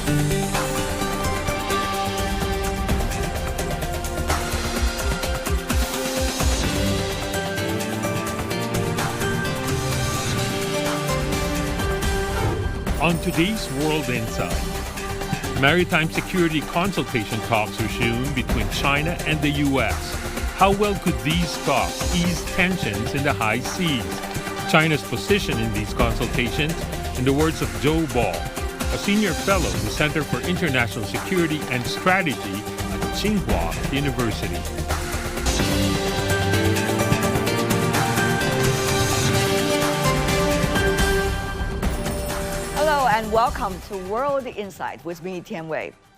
On today's World Insight, maritime security consultation talks resume between China and the U.S. How well could these talks ease tensions in the high seas? China's position in these consultations, in the words of Zhou Bo, a senior fellow in the Center for International Security and Strategy at Tsinghua University. And welcome to World Insight with me, Tian.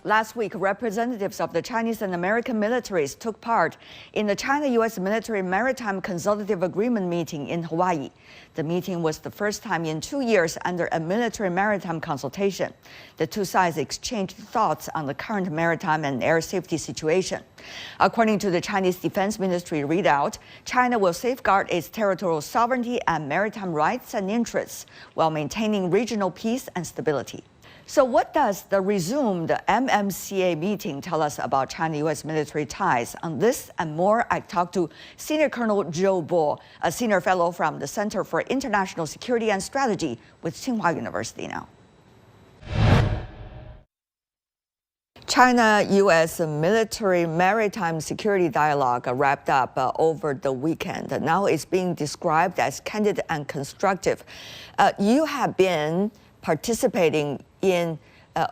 Last week, representatives of the Chinese and American militaries took part in the China-U.S. Military Maritime Consultative Agreement meeting in Hawaii. The meeting was the first time in 2 years under a military maritime consultation. The two sides exchanged thoughts on the current maritime and air safety situation. According to the Chinese Defense Ministry readout, China will safeguard its territorial sovereignty and maritime rights and interests while maintaining regional peace and stability. So what does the resumed MMCA meeting tell us about China-U.S. military ties? On this and more, I talked to Senior Colonel Zhou Bo, a senior fellow from the Center for International Security and Strategy with Tsinghua University now. China-U.S. military maritime security dialogue wrapped up over the weekend. Now it's being described as candid and constructive. You have been participating in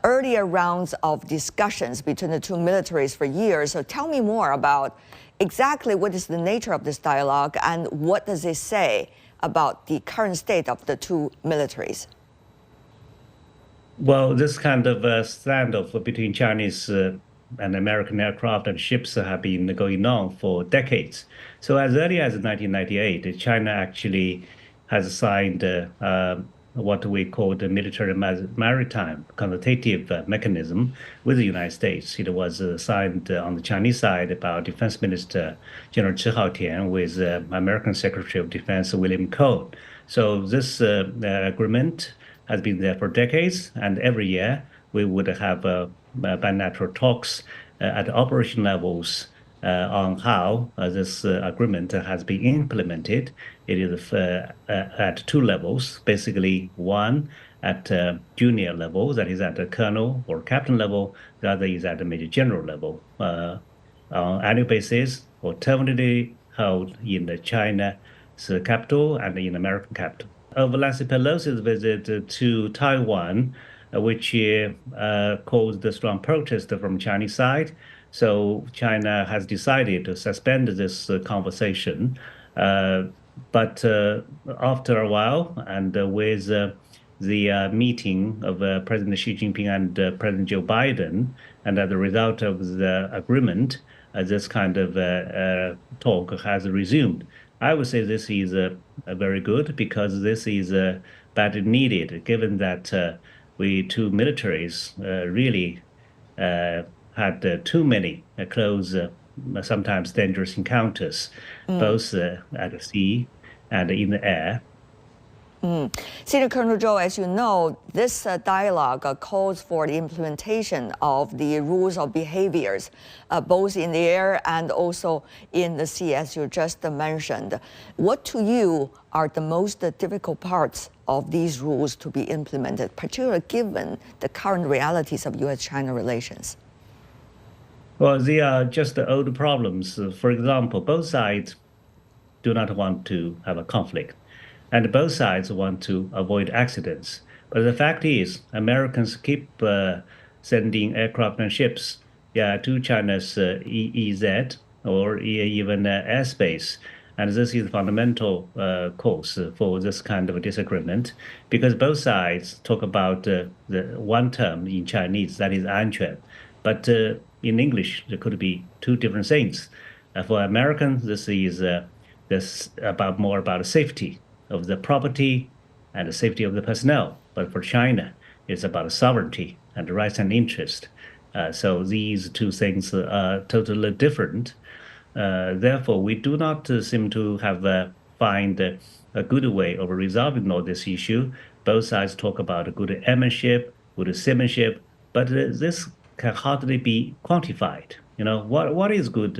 earlier rounds of discussions between the two militaries for years. So tell me more about exactly what is the nature of this dialogue and what does it say about the current state of the two militaries? Well, this kind of standoff between Chinese and American aircraft and ships have been going on for decades. So as early as 1998, China actually has signed what we call the military maritime consultative mechanism with the United States. It was signed on the Chinese side by Defense Minister General Tian with American Secretary of Defense William Cohen. So this agreement has been there for decades, and every year we would have bilateral talks at operation levels on how this agreement has been implemented. It is at two levels, basically one at junior level, that is at the colonel or captain level, the other is at the major general level. On annual basis, alternately held in the China's capital and in the American capital. Over Nancy Pelosi's visit to Taiwan, which caused a strong protest from Chinese side, so China has decided to suspend this conversation. But after a while, and with the meeting of President Xi Jinping and President Joe Biden, and as a result of the agreement, this kind of talk has resumed. I would say this is very good because this is badly needed, given that we two militaries really had too many close, sometimes dangerous encounters, both at the sea and in the air. Senior Colonel Zhou, as you know, this dialogue calls for the implementation of the rules of behaviors, both in the air and also in the sea, as you just mentioned. What to you are the most difficult parts of these rules to be implemented, particularly given the current realities of U.S.-China relations? Well, they are just the old problems. For example, both sides do not want to have a conflict, and both sides want to avoid accidents. But the fact is, Americans keep sending aircraft and ships to China's EEZ or even airspace. And this is the fundamental cause for this kind of disagreement, because both sides talk about the one term in Chinese, that is 安全. But in English, there could be two different things. For Americans, this is more about safety of the property and the safety of the personnel. But for China, it's about sovereignty and rights and interest. So these two things are totally different. Therefore, we do not seem to have find a good way of resolving all this issue. Both sides talk about good airmanship, good seamanship, but this can hardly be quantified. What is good,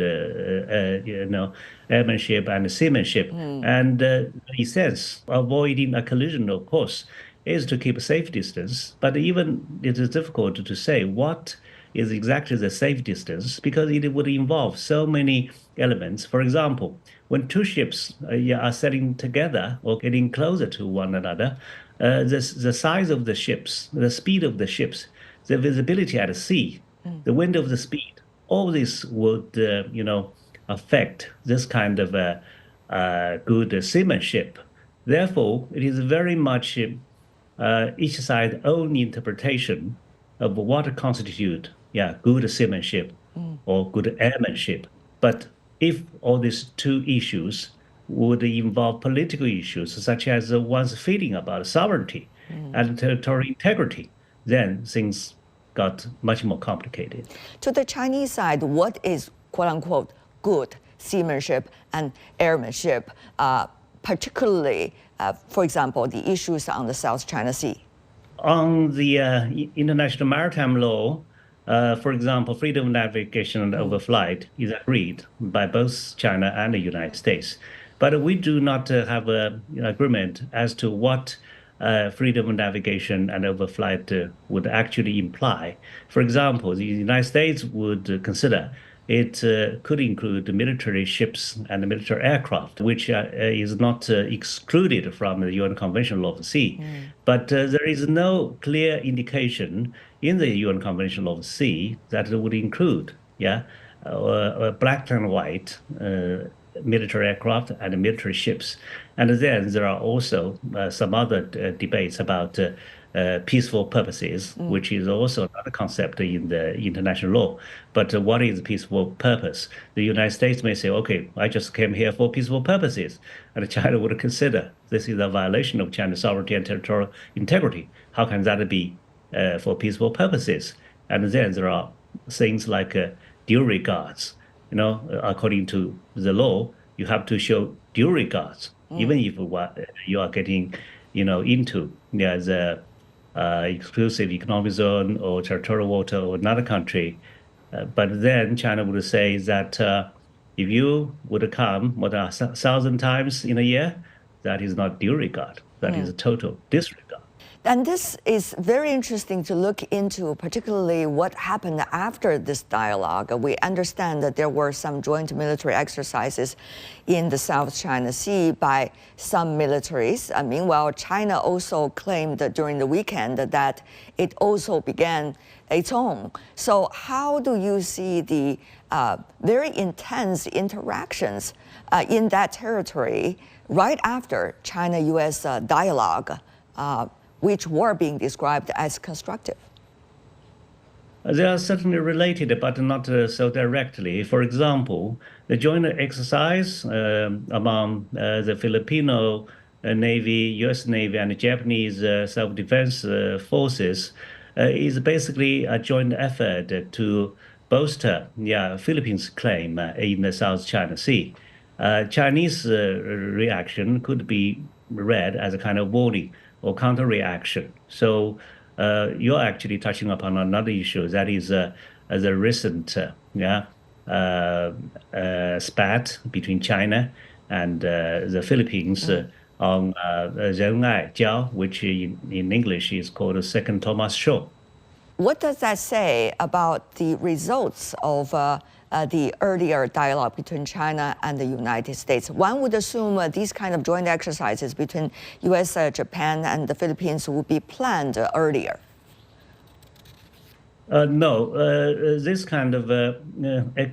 airmanship and seamanship, and in a sense, avoiding a collision, of course, is to keep a safe distance. But even it is difficult to say what is exactly the safe distance because it would involve so many elements. For example, when two ships are sailing together or getting closer to one another, the size of the ships, the speed of the ships, the visibility at sea, the wind of the speed, all this would, affect this kind of good seamanship. Therefore, it is very much each side's own interpretation of what constitute, good seamanship or good airmanship. But if all these two issues would involve political issues, such as one's feeling about sovereignty and territorial integrity, then things got much more complicated. To the Chinese side, what is quote unquote good seamanship and airmanship, particularly, for example, the issues on the South China Sea? On the international maritime law, for example, freedom of navigation and overflight is agreed by both China and the United States. But we do not have an agreement as to what freedom of navigation and overflight would actually imply. For example, the United States would consider it could include military ships and military aircraft, which is not excluded from the UN Convention Law of the Sea. But there is no clear indication in the UN Convention Law of the Sea that it would include, black and white military aircraft and military ships. And then there are also some other debates about peaceful purposes, which is also another concept in the international law. But what is peaceful purpose? The United States may say, okay, I just came here for peaceful purposes. And China would consider this is a violation of China's sovereignty and territorial integrity. How can that be for peaceful purposes? And then there are things like due regards. According to the law, you have to show due regards, even if you are getting, into the exclusive economic zone or territorial water or another country. But then China would say that if you would come more than 1,000 times in a year, that is not due regard. That is a total disregard. And this is very interesting to look into, particularly what happened after this dialogue. We understand that there were some joint military exercises in the South China Sea by some militaries. Meanwhile, China also claimed that during the weekend that it also began its own. So how do you see the very intense interactions in that territory right after China-U.S. dialogue, which were being described as constructive? They are certainly related, but not so directly. For example, the joint exercise among the Filipino Navy, U.S. Navy, and the Japanese self-defense forces is basically a joint effort to bolster Philippines' claim in the South China Sea. Chinese reaction could be read as a kind of warning or counter-reaction. So you're actually touching upon another issue, that is the recent spat between China and the Philippines on Jiao, which in English is called Second Thomas Shoal. What does that say about the results of the earlier dialogue between China and the United States? One would assume these kind of joint exercises between U.S., Japan, and the Philippines would be planned earlier. No, this kind of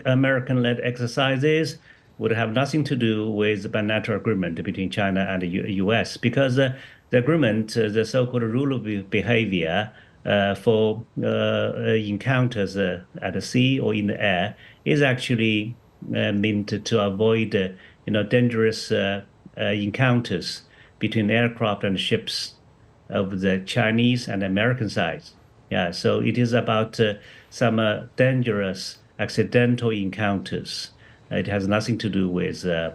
American-led exercises would have nothing to do with the bilateral agreement between China and the U.S. because the agreement, the so-called rule of behavior for encounters at the sea or in the air, is actually meant to avoid, dangerous encounters between aircraft and ships of the Chinese and American sides. So it is about some dangerous accidental encounters. It has nothing to do with the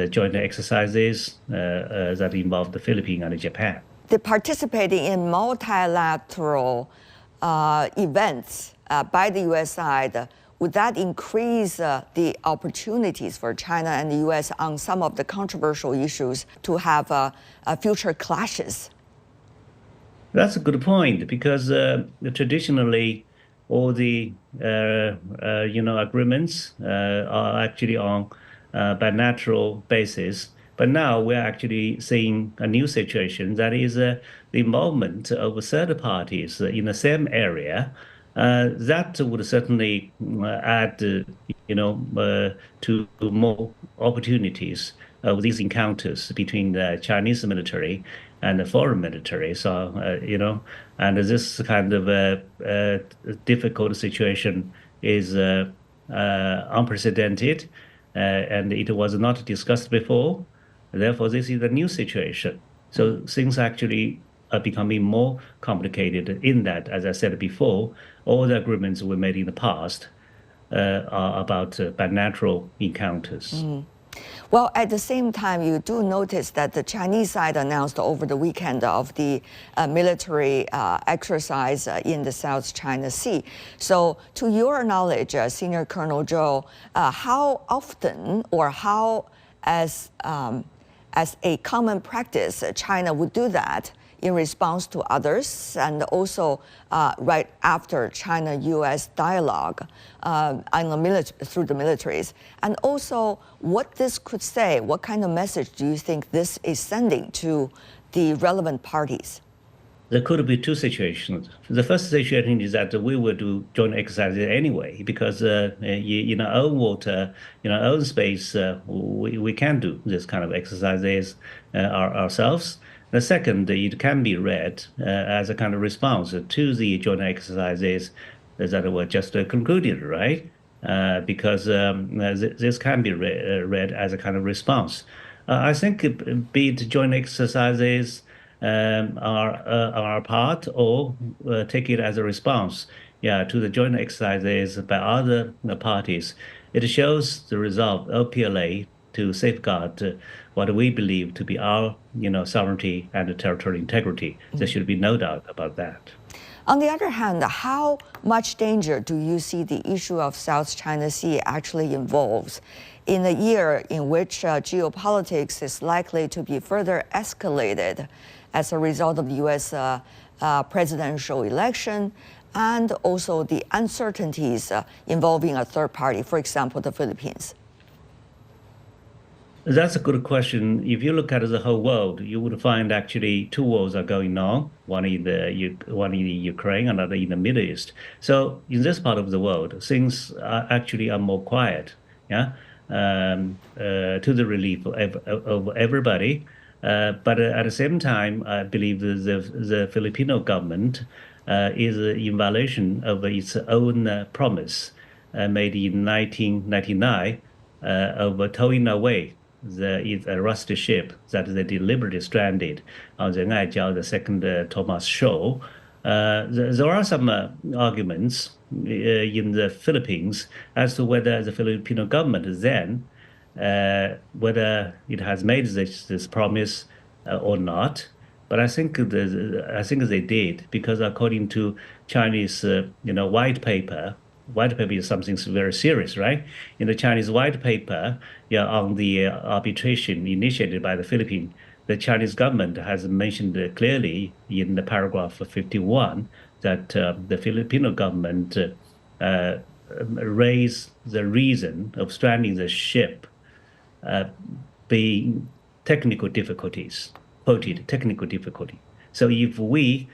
joint exercises that involve the Philippines and Japan. the participating in multilateral events by the U.S. side, would that increase the opportunities for China and the U.S. on some of the controversial issues to have future clashes? That's a good point because traditionally, all the agreements are actually on bilateral basis. But now we're actually seeing a new situation that is the involvement of third parties in the same area. That would certainly add, to more opportunities of these encounters between the Chinese military and the foreign military. So, and this kind of difficult situation is unprecedented, and it was not discussed before. Therefore, this is a new situation. So things actually are becoming more complicated in that, as I said before, all the agreements we made in the past are about bilateral encounters. Well, at the same time, you do notice that the Chinese side announced over the weekend of the military exercise in the South China Sea. So to your knowledge, Senior Colonel Zhou, how often or how as a common practice China would do that in response to others, and also right after China-U.S. dialogue through the militaries, and also what this could say, what kind of message do you think this is sending to the relevant parties? There could be two situations. The first situation is that we will do joint exercises anyway, because in our own water, in our own space, we can do this kind of exercises ourselves. The second, it can be read as a kind of response to the joint exercises that were just concluded, right? Because this can be read as a kind of response. I think be it joint exercises are a part, or take it as a response, to the joint exercises by other parties. It shows the resolve of PLA to safeguard what we believe to be our, sovereignty and territorial integrity. There should be no doubt about that. On the other hand, how much danger do you see the issue of South China Sea actually involves in a year in which geopolitics is likely to be further escalated as a result of the U.S. Presidential election, and also the uncertainties involving a third party, for example, the Philippines? That's a good question. If you look at the whole world, you would find actually two wars are going on, one in the Ukraine, another in the Middle East. So in this part of the world, things are more quiet, to the relief of everybody. But at the same time, I believe the Filipino government is in violation of its own promise made in 1999 of towing away the rusty ship that they deliberately stranded on the Ngaijiao, the second Thomas Shoal. There are some arguments in the Philippines as to whether the Filipino government then, whether it has made this promise or not. But I think they did, because according to Chinese white paper is something very serious, right? In the Chinese white paper, on the arbitration initiated by the Philippines, the Chinese government has mentioned clearly in the paragraph 51 that the Filipino government raised the reason of stranding the ship being technical difficulties, quoted technical difficulty. So if we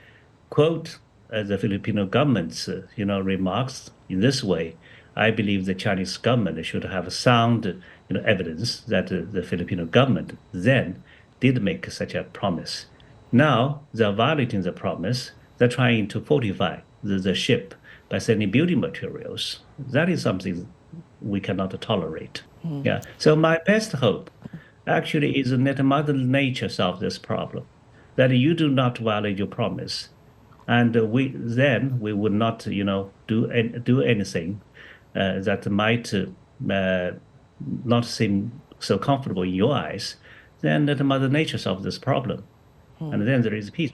quote the Filipino government's remarks in this way, I believe the Chinese government should have sound evidence that the Filipino government then did make such a promise. Now they're violating the promise. They're trying to fortify the ship by sending building materials. That is something we cannot tolerate. So my best hope actually is that Mother Nature solve this problem, that you do not violate your promise. And we would not, do anything that might not seem so comfortable in your eyes. Then let Mother Nature solve this problem. and then there is peace.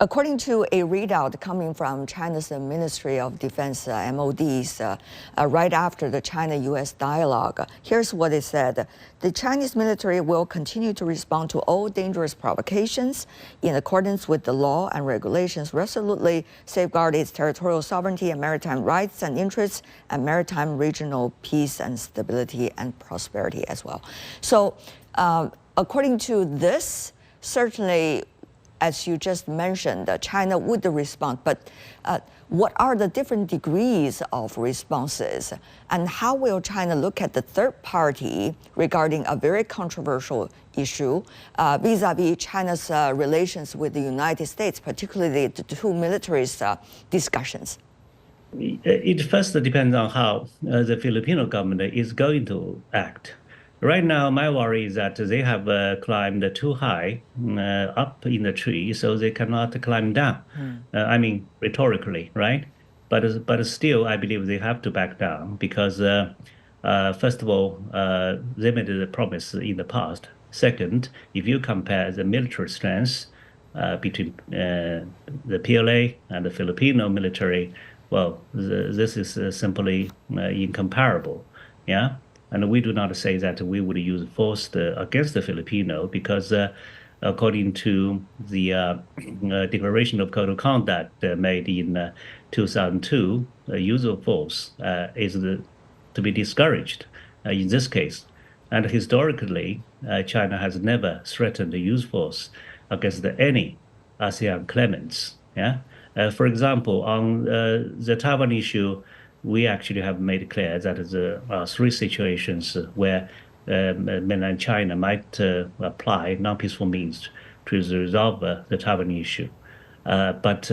According to a readout coming from China's Ministry of Defense, MOD's, right after the China-U.S. dialogue, here's what it said. The Chinese military will continue to respond to all dangerous provocations in accordance with the law and regulations, resolutely safeguard its territorial sovereignty and maritime rights and interests, and maritime regional peace and stability and prosperity as well. So, according to this, certainly, as you just mentioned, China would respond, but what are the different degrees of responses? And how will China look at the third party regarding a very controversial issue vis-a-vis China's relations with the United States, particularly the two militaries' discussions? It first depends on how the Filipino government is going to act. Right now, my worry is that they have climbed too high up in the tree, so they cannot climb down. I mean, rhetorically, right? But still, I believe they have to back down because, first of all, they made a promise in the past. Second, if you compare the military strengths between the PLA and the Filipino military, well, this is simply incomparable. Yeah. And we do not say that we would use force against the Filipino because according to the Declaration of Code of Conduct made in 2002, use of force is to be discouraged in this case. And historically, China has never threatened to use force against any ASEAN claimants. Yeah? For example, on the Taiwan issue, we actually have made clear that there are three situations where mainland China might apply non-peaceful means to resolve the Taiwan issue. But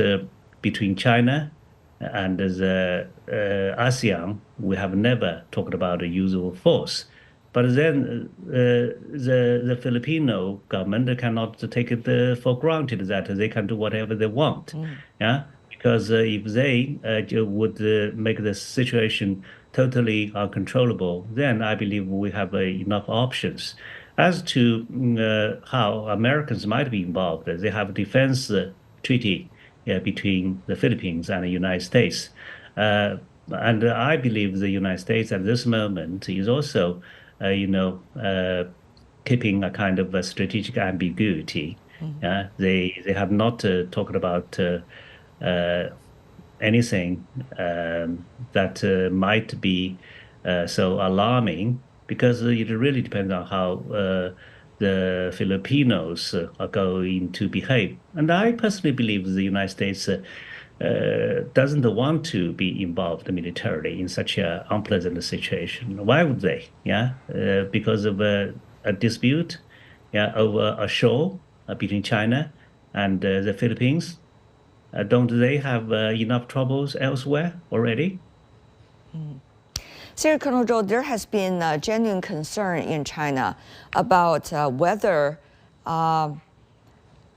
between China and the ASEAN, we have never talked about the use of force. But then the Filipino government cannot take it for granted that they can do whatever they want. Yeah. Because if they would make the situation totally uncontrollable, then I believe we have enough options. As to how Americans might be involved, they have a defense treaty between the Philippines and the United States. And I believe the United States at this moment is also, keeping a kind of a strategic ambiguity. They have not talked about anything that might be so alarming, because it really depends on how the Filipinos are going to behave. And I personally believe the United States doesn't want to be involved militarily in such an unpleasant situation. Why would they? Yeah, because of a dispute, over a shore between China and the Philippines. Don't they have enough troubles elsewhere already? Sir Colonel Zhou, there has been genuine concern in China about whether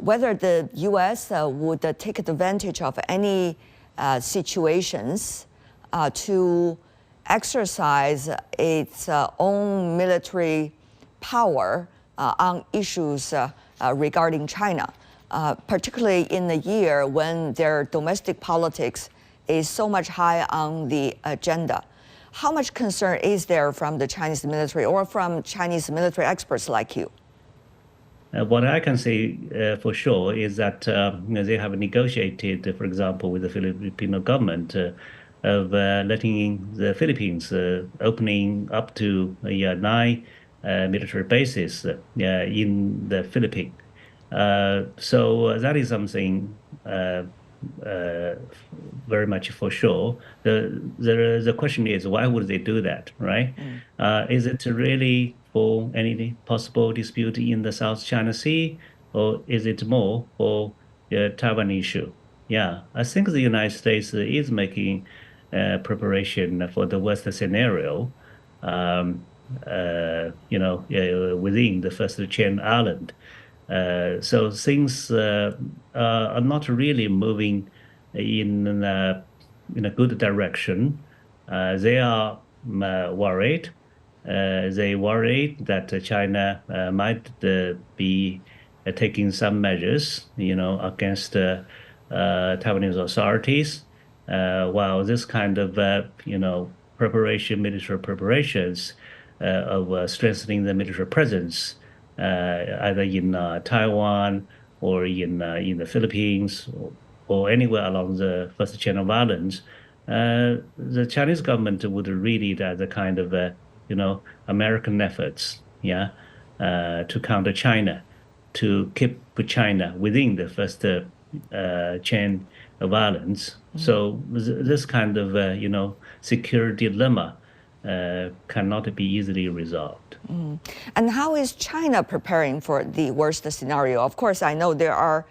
the U.S. would take advantage of any situations to exercise its own military power on issues regarding China. Particularly in the year when their domestic politics is so much high on the agenda. How much concern is there from the Chinese military or from Chinese military experts like you? What I can say for sure is that they have negotiated, for example, with the Filipino government of letting the Philippines opening up to 9 military bases in the Philippines. So that is something very much for sure. The question is, why would they do that, right? Is it really for any possible dispute in the South China Sea, or is it more for the Taiwan issue? Yeah, I think the United States is making preparation for the worst scenario. within the first chain island. So things are not really moving in a good direction. They are worried. They worried that China might be taking some measures, against Taiwanese authorities. While this kind of, military preparations of strengthening the military presence, either in Taiwan or in the Philippines or anywhere along the first chain of islands, the Chinese government would read it as a kind of, American efforts, to counter China, to keep China within the first chain of islands. So this kind of, security dilemma cannot be easily resolved. And how is China preparing for the worst scenario? Of course, I know there are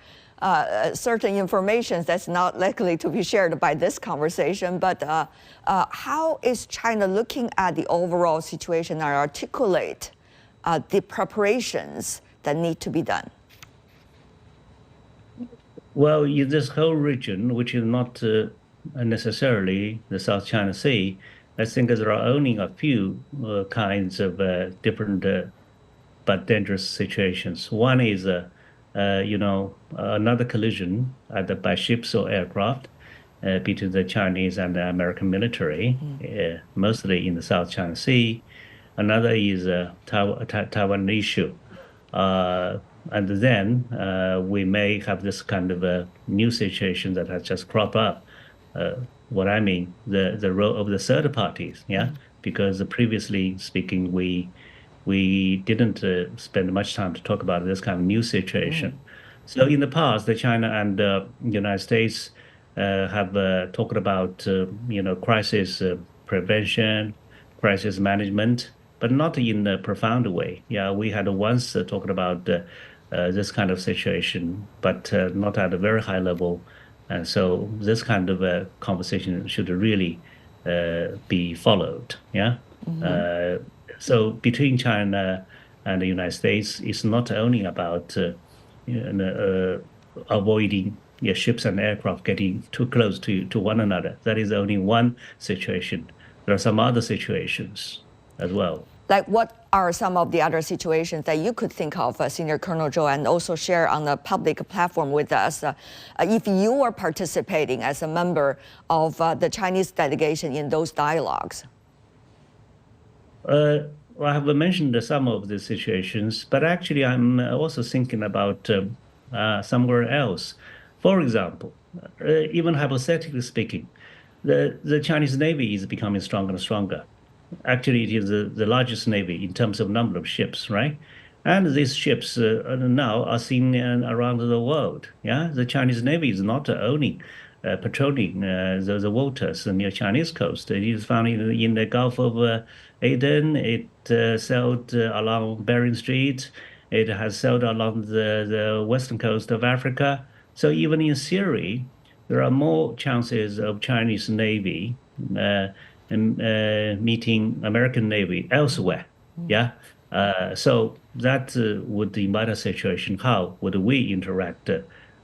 certain information that's not likely to be shared by this conversation, but how is China looking at the overall situation and articulate the preparations that need to be done? Well, in this whole region, which is not necessarily the South China Sea, I think there are only a few kinds of different but dangerous situations. One is, another collision, either by ships or aircraft, between the Chinese and the American military, mostly in the South China Sea. Another is Taiwan issue. And then we may have this kind of a new situation that has just cropped up. What I mean, the role of the third parties, because previously speaking, we didn't spend much time to talk about this kind of new situation. So in the past, China and the United States have talked about, crisis prevention, crisis management, but not in a profound way. Yeah, we had once talked about this kind of situation, but not at a very high level. And so this kind of conversation should really be followed. So between China and the United States, it's not only about avoiding ships and aircraft getting too close to one another. That is only one situation. There are some other situations as well. Like what are some of the other situations that you could think of, Senior Colonel Zhou, and also share on the public platform with us if you were participating as a member of the Chinese delegation in those dialogues? Well, I have mentioned some of the situations, but actually I'm also thinking about somewhere else. For example, even hypothetically speaking, the Chinese Navy is becoming stronger and stronger. Actually, it is the largest navy in terms of number of ships, right? And these ships now are seen around the world. The Chinese Navy is not only patrolling the waters near Chinese coast. It is found in the Gulf of Aden. It sailed along Bering Strait. It has sailed along the western coast of Africa. So even in theory, there are more chances of Chinese Navy meeting American Navy elsewhere. So that would invite a situation. How would we interact,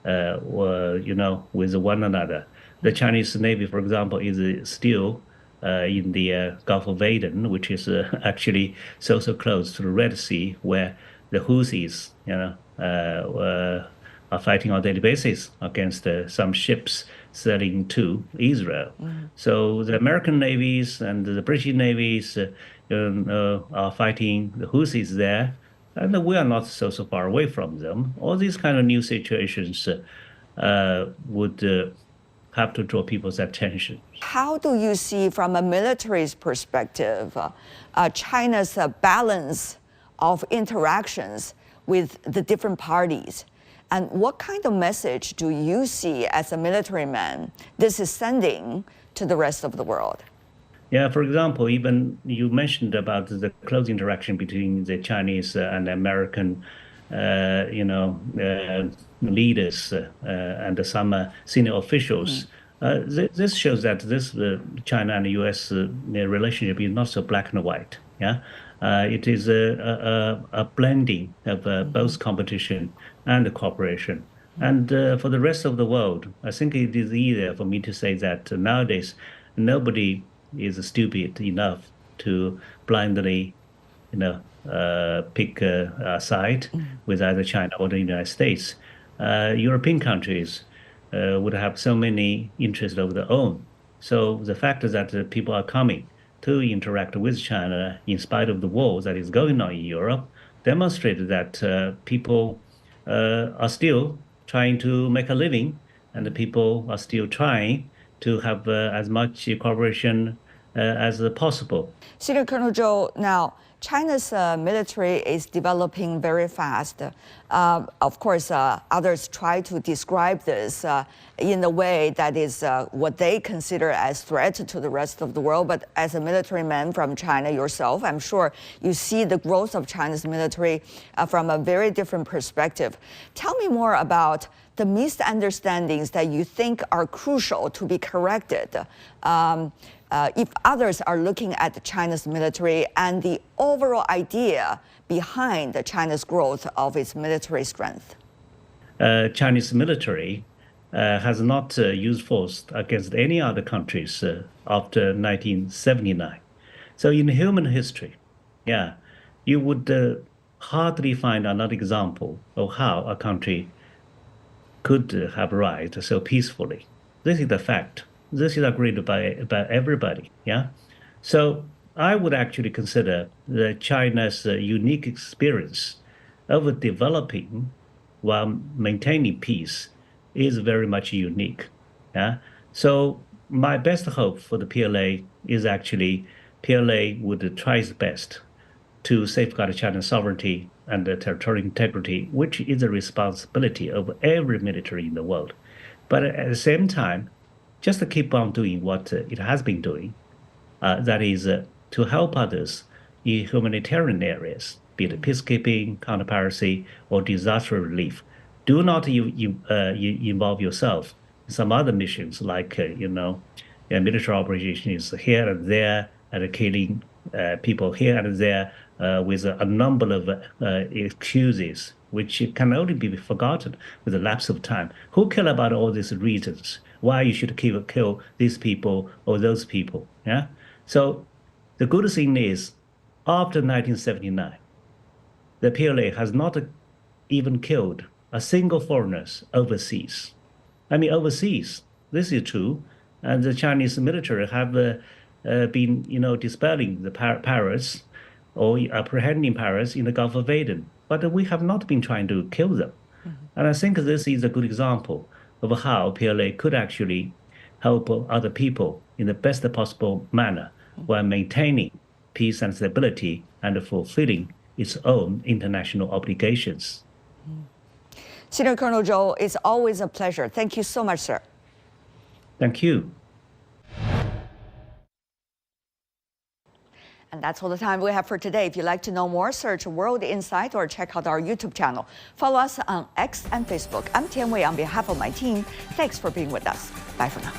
with one another? The Chinese Navy, for example, is still in the Gulf of Aden, which is actually so close to the Red Sea, where the Houthis, are fighting on a daily basis against some ships sailing to Israel. So the American navies and the British navies are fighting the Houthis there, and we are not so far away from them. All these kind of new situations would have to draw people's attention. How do you see, from a military's perspective, China's balance of interactions with the different parties? And what kind of message do you see as a military man this is sending to the rest of the world? Yeah, for example, even you mentioned about the close interaction between the Chinese and American, leaders and some senior officials. This shows that this China and the U.S. relationship is not so black and white. It is a blending of both competition and cooperation. And for the rest of the world, I think it is easier for me to say that nowadays nobody is stupid enough to blindly, pick a side with either China or the United States. European countries would have so many interests of their own. So the fact that people are coming to interact with China in spite of the war that is going on in Europe demonstrated that people are still trying to make a living, and the people are still trying to have as much cooperation as possible. Senior Colonel Zhou, now China's military is developing very fast. Of course, others try to describe this in a way that is what they consider as threat to the rest of the world. But as a military man from China yourself, I'm sure you see the growth of China's military from a very different perspective. Tell me more about the misunderstandings that you think are crucial to be corrected if others are looking at China's military and the overall idea behind China's growth of its military strength. Chinese military has not used force against any other countries after 1979. So in human history, you would hardly find another example of how a country could have arrived so peacefully. This is the fact. This is agreed by everybody. So I would actually consider China's unique experience of developing while maintaining peace is very much unique. So my best hope for the PLA is actually PLA would try its best to safeguard China's sovereignty and territorial integrity, which is a responsibility of every military in the world. But at the same time, just to keep on doing what it has been doing, that is to help others in humanitarian areas, be it peacekeeping, counter-piracy, or disaster relief. Do not involve yourself in some other missions like, military operations here and there, and killing people here and there with a number of excuses, which can only be forgotten with the lapse of time. Who care about all these reasons? Why you should kill these people or those people? So the good thing is, after 1979, the PLA has not even killed a single foreigner overseas. I mean, overseas, this is true, and the Chinese military have been, dispelling the pirates or apprehending pirates in the Gulf of Aden, but we have not been trying to kill them. And I think this is a good example of how PLA could actually help other people in the best possible manner while maintaining peace and stability and fulfilling its own international obligations. Senior Colonel Zhou, it's always a pleasure. Thank you so much, sir. Thank you. And that's all the time we have for today. If you'd like to know more, search World Insight or check out our YouTube channel. Follow us on X and Facebook. I'm Tian Wei on behalf of my team. Thanks for being with us. Bye for now.